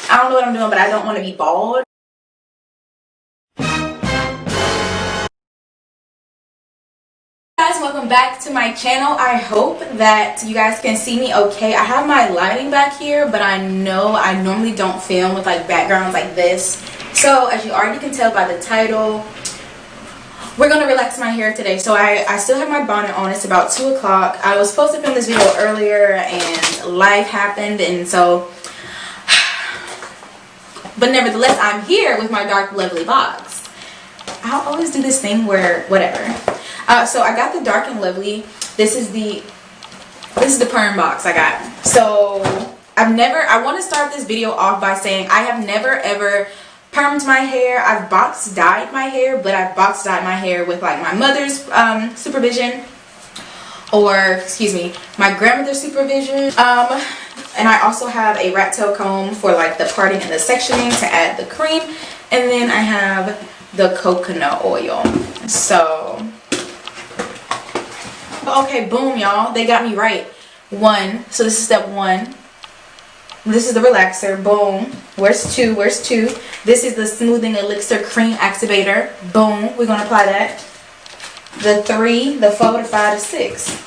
I don't know what I'm doing, but I don't want to be bald. Guys, welcome back to my channel. I hope that you guys can see me okay. I have my lighting back here, but I know I normally don't film with like backgrounds like this. So as you already can tell by the title, we're gonna relax my hair today. So I still have my bonnet on. It's about 2 o'clock. I was supposed to film this video earlier and life happened, and so but nevertheless I'm here with my dark lovely box. I always do this thing where whatever. So I got the dark and lovely. This is the perm box I got. So I want to start this video off by saying I have never ever permed my hair. I've box dyed my hair, but I've box dyed my hair with like my mother's supervision, or excuse me, my grandmother's supervision. And I also have a rat tail comb for like the parting and the sectioning to add the cream, and then I have the coconut oil. So okay, boom, y'all, they got me right. So this is step 1. This is the relaxer. Boom. Where's 2? This is the smoothing elixir cream activator. Boom. We're gonna apply that. The 3, the 4, the 5, the 6.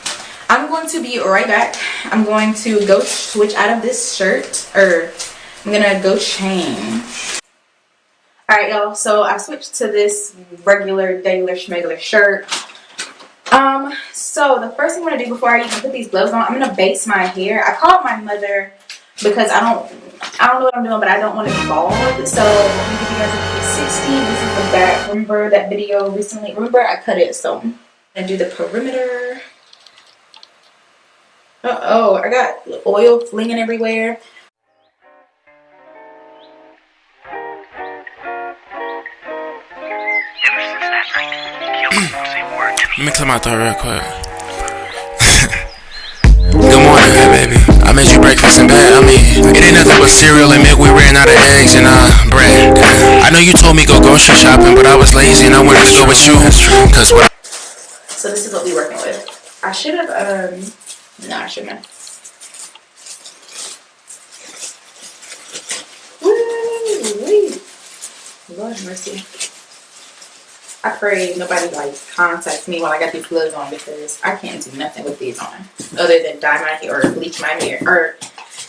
I'm going to be right back. I'm going to go switch out of this shirt, or I'm gonna go change. Alright, y'all, so I switched to this regular schmegular shirt. So the first thing I'm gonna do before I even put these gloves on, I'm gonna base my hair. I called my mother because I don't know what I'm doing, but I don't want to be bald. So let me give you guys a 360. This is the back. Remember that video recently? Remember I cut it, so I'm gonna do the perimeter. Uh-oh, I got oil flinging everywhere. Let me clear my throat real quick. Good morning, hey baby. I made you breakfast in bed. I mean, it ain't nothing but cereal and milk. We ran out of eggs and bread. I know you told me go grocery shopping, but I was lazy and I wanted to go with you. Cause what? So this is what we're working with. I should have no, I shouldn't have. Woo-wee. Lord mercy. I pray nobody like contacts me while I got these gloves on, because I can't do nothing with these on other than dye my hair or bleach my hair. Or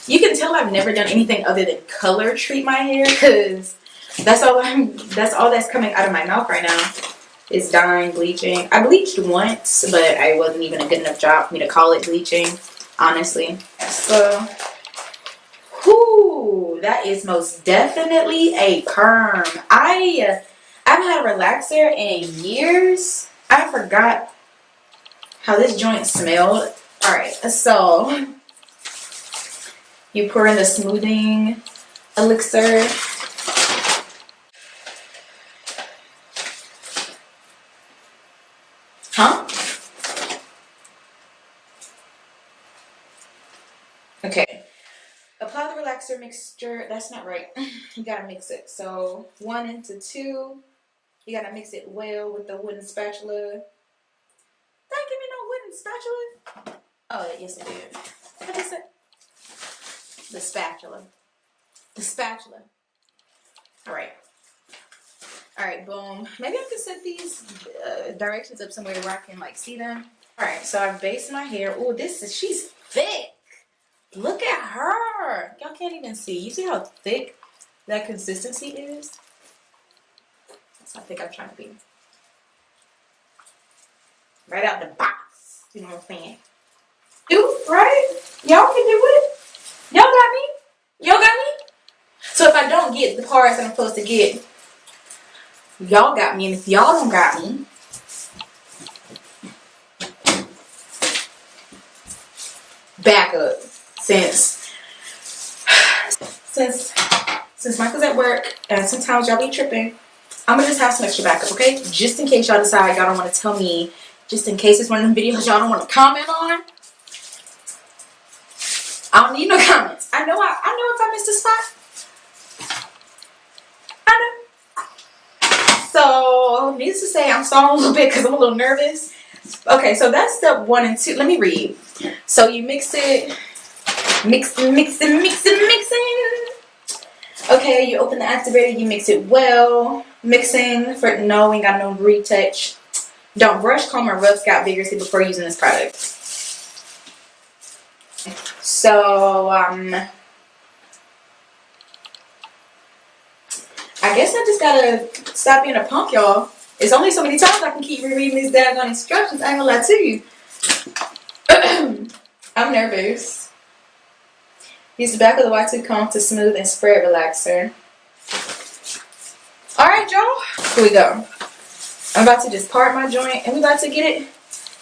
you can tell I've never done anything other than color treat my hair, because that's all that's coming out of my mouth right now is dyeing, bleaching. I bleached once, but I wasn't even a good enough job for me to call it bleaching, honestly. So whoo, that is most definitely a perm. I haven't had a relaxer in years. I forgot how this joint smelled. Alright, so you pour in the smoothing elixir. Huh? Okay. Apply the relaxer mixture. That's not right. You gotta mix it. So 1 into 2. You gotta mix it well with the wooden spatula. Did I give me no wooden spatula? Oh, yes I did. What is it? The spatula. The spatula. Alright. Alright, boom. Maybe I can set these directions up somewhere where I can like see them. Alright, so I've based my hair. Oh, she's thick. Look at her. Y'all can't even see. You see how thick that consistency is? I think I'm trying to be right out the box. You know what I'm saying? Do right? Y'all can do it. Y'all got me. Y'all got me. So if I don't get the parts that I'm supposed to get, y'all got me. And if y'all don't got me, back up. Since Michael's at work and sometimes y'all be tripping, I'm gonna just have some extra backup, okay? Just in case y'all decide y'all don't want to tell me, just in case it's one of them videos y'all don't want to comment on. I don't need no comments. I know if I missed a spot. I know. So, needless to say, I'm stalling a little bit because I'm a little nervous. Okay, so that's step 1 and 2. Let me read. So you mix it. Okay, you open the activator, you mix it well. Mixing for no, we ain't got no retouch. Don't brush, comb, or rub scalp vigorously before using this product. So, I guess I just gotta stop being a punk, y'all. It's only so many times I can keep rereading these daggone instructions. I ain't gonna lie to you. I'm nervous. Use the back of the Y2 comb to smooth and spread relaxer. Alright, y'all. Here we go. I'm about to just part my joint and we about to get it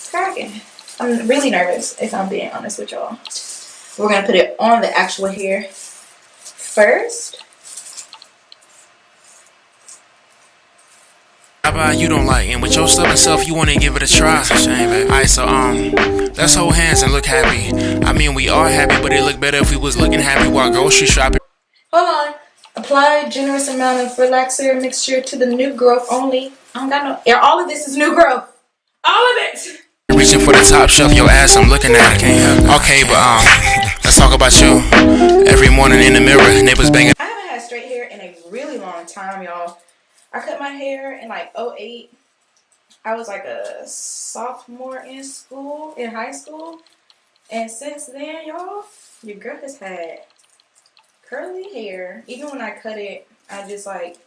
cracking. I'm really nervous, if I'm being honest with y'all. We're gonna put it on the actual hair first. You don't like, and with your stubborn self, you wanna give it a try. It's a shame, baby. Alright, so let's hold hands and look happy. I mean, we are happy, but it look better if we was looking happy while grocery shopping. Hold on. Apply a generous amount of relaxer mixture to the new growth only. I don't got no. Yeah, all of this is new growth. All of it. Reaching for the top shelf, your ass I'm looking at. Okay, but let's talk about you. Every morning in the mirror, neighbors banging. I haven't had straight hair in a really long time, y'all. I cut my hair in like 2008. I was like a sophomore in high school. And since then, y'all, your girl has had curly hair. Even when I cut it, I just like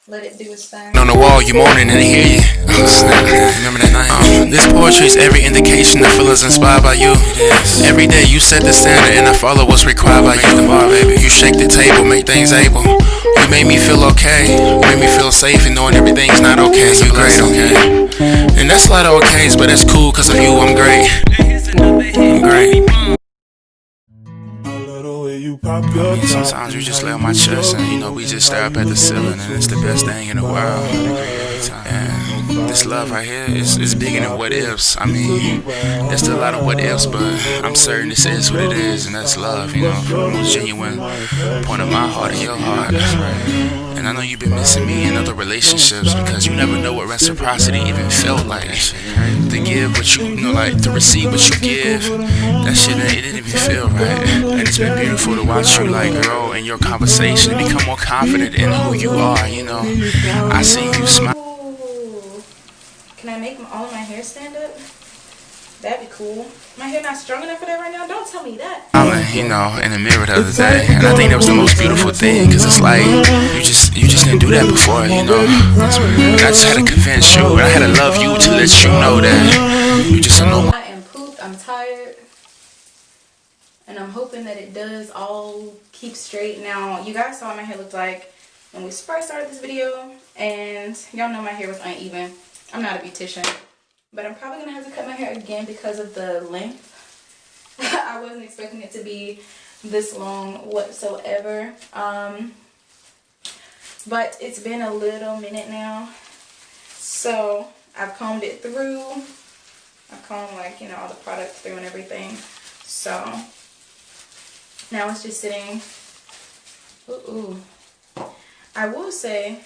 let it do its thing. On the wall, you moaning and I hear you. Remember that night? This poetry is every indication the feelings inspired by you. Every day you set the standard and I follow what's required by you. You shake the table, make things able. You made me feel okay. You made me feel safe and knowing everything's not okay. You great, okay? And that's a lot of okays, but that's cool cause of you, I'm great. I'm great. Sometimes you just lay on my chest and you know we just stare up at the ceiling and it's the best thing in the world. And this love right here is bigger than what ifs. I mean, there's still a lot of what ifs, but I'm certain this is what it is, and that's love, you know, from the most genuine point of my heart and your heart. And I know you've been missing me in other relationships because you never know what reciprocity even felt like. To give what you know, like to receive what you give, that shit, it didn't even feel right. And it's been beautiful to watch you like grow in your conversation and become more confident in who you are, you know. I see you smile. Can I make all of my hair stand up? That'd be cool. My hair not strong enough for that right now? Don't tell me that. You know, in the mirror the other day, and I think that was the most beautiful thing, because it's like, you just didn't do that before, you know. And I just had to convince you, and I had to love you to let you know that you just know. I am pooped, I'm tired, and I'm hoping that it does all keep straight. Now, you guys saw what my hair looked like when we first started this video, and y'all know my hair was uneven. I'm not a beautician, but I'm probably gonna have to cut my hair again because of the length. I wasn't expecting it to be this long whatsoever. But it's been a little minute now, so I've combed it through. I've combed, like, you know, all the products through and everything. So now it's just sitting. Ooh. I will say,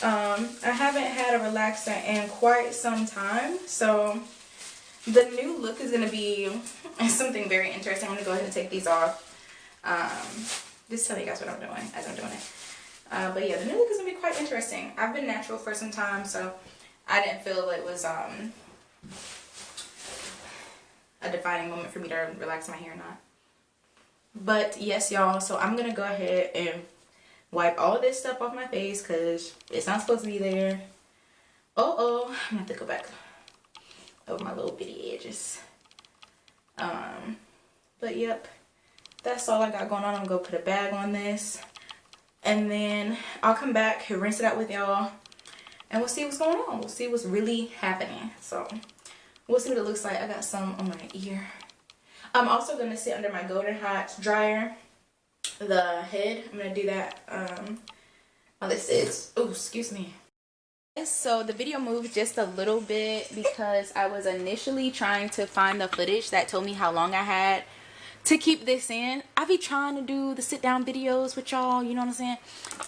I haven't had a relaxer in quite some time, so the new look is going to be something very interesting. I'm going to go ahead and take these off. Just tell you guys what I'm doing as I'm doing it. But yeah, the new look is going to be quite interesting. I've been natural for some time, so I didn't feel it was a defining moment for me to relax my hair or not. But yes, y'all, so I'm going to go ahead and wipe all of this stuff off my face because it's not supposed to be there. I'm going to have to go back over my little bitty edges. But yep, that's all I got going on. I'm going to put a bag on this. And then I'll come back and rinse it out with y'all. And we'll see what's going on. We'll see what's really happening. So we'll see what it looks like. I got some on my ear. I'm also going to sit under my Golden Hot dryer. The head, I'm going to do that. Oh, this is, oh, excuse me. So the video moved just a little bit because I was initially trying to find the footage that told me how long I had to keep this in. I be trying to do the sit down videos with y'all, you know what I'm saying?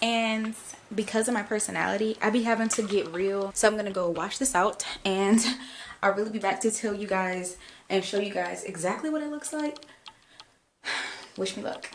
And because of my personality, I be having to get real. So I'm gonna go wash this out and I'll really be back to tell you guys and show you guys exactly what it looks like. Wish me luck.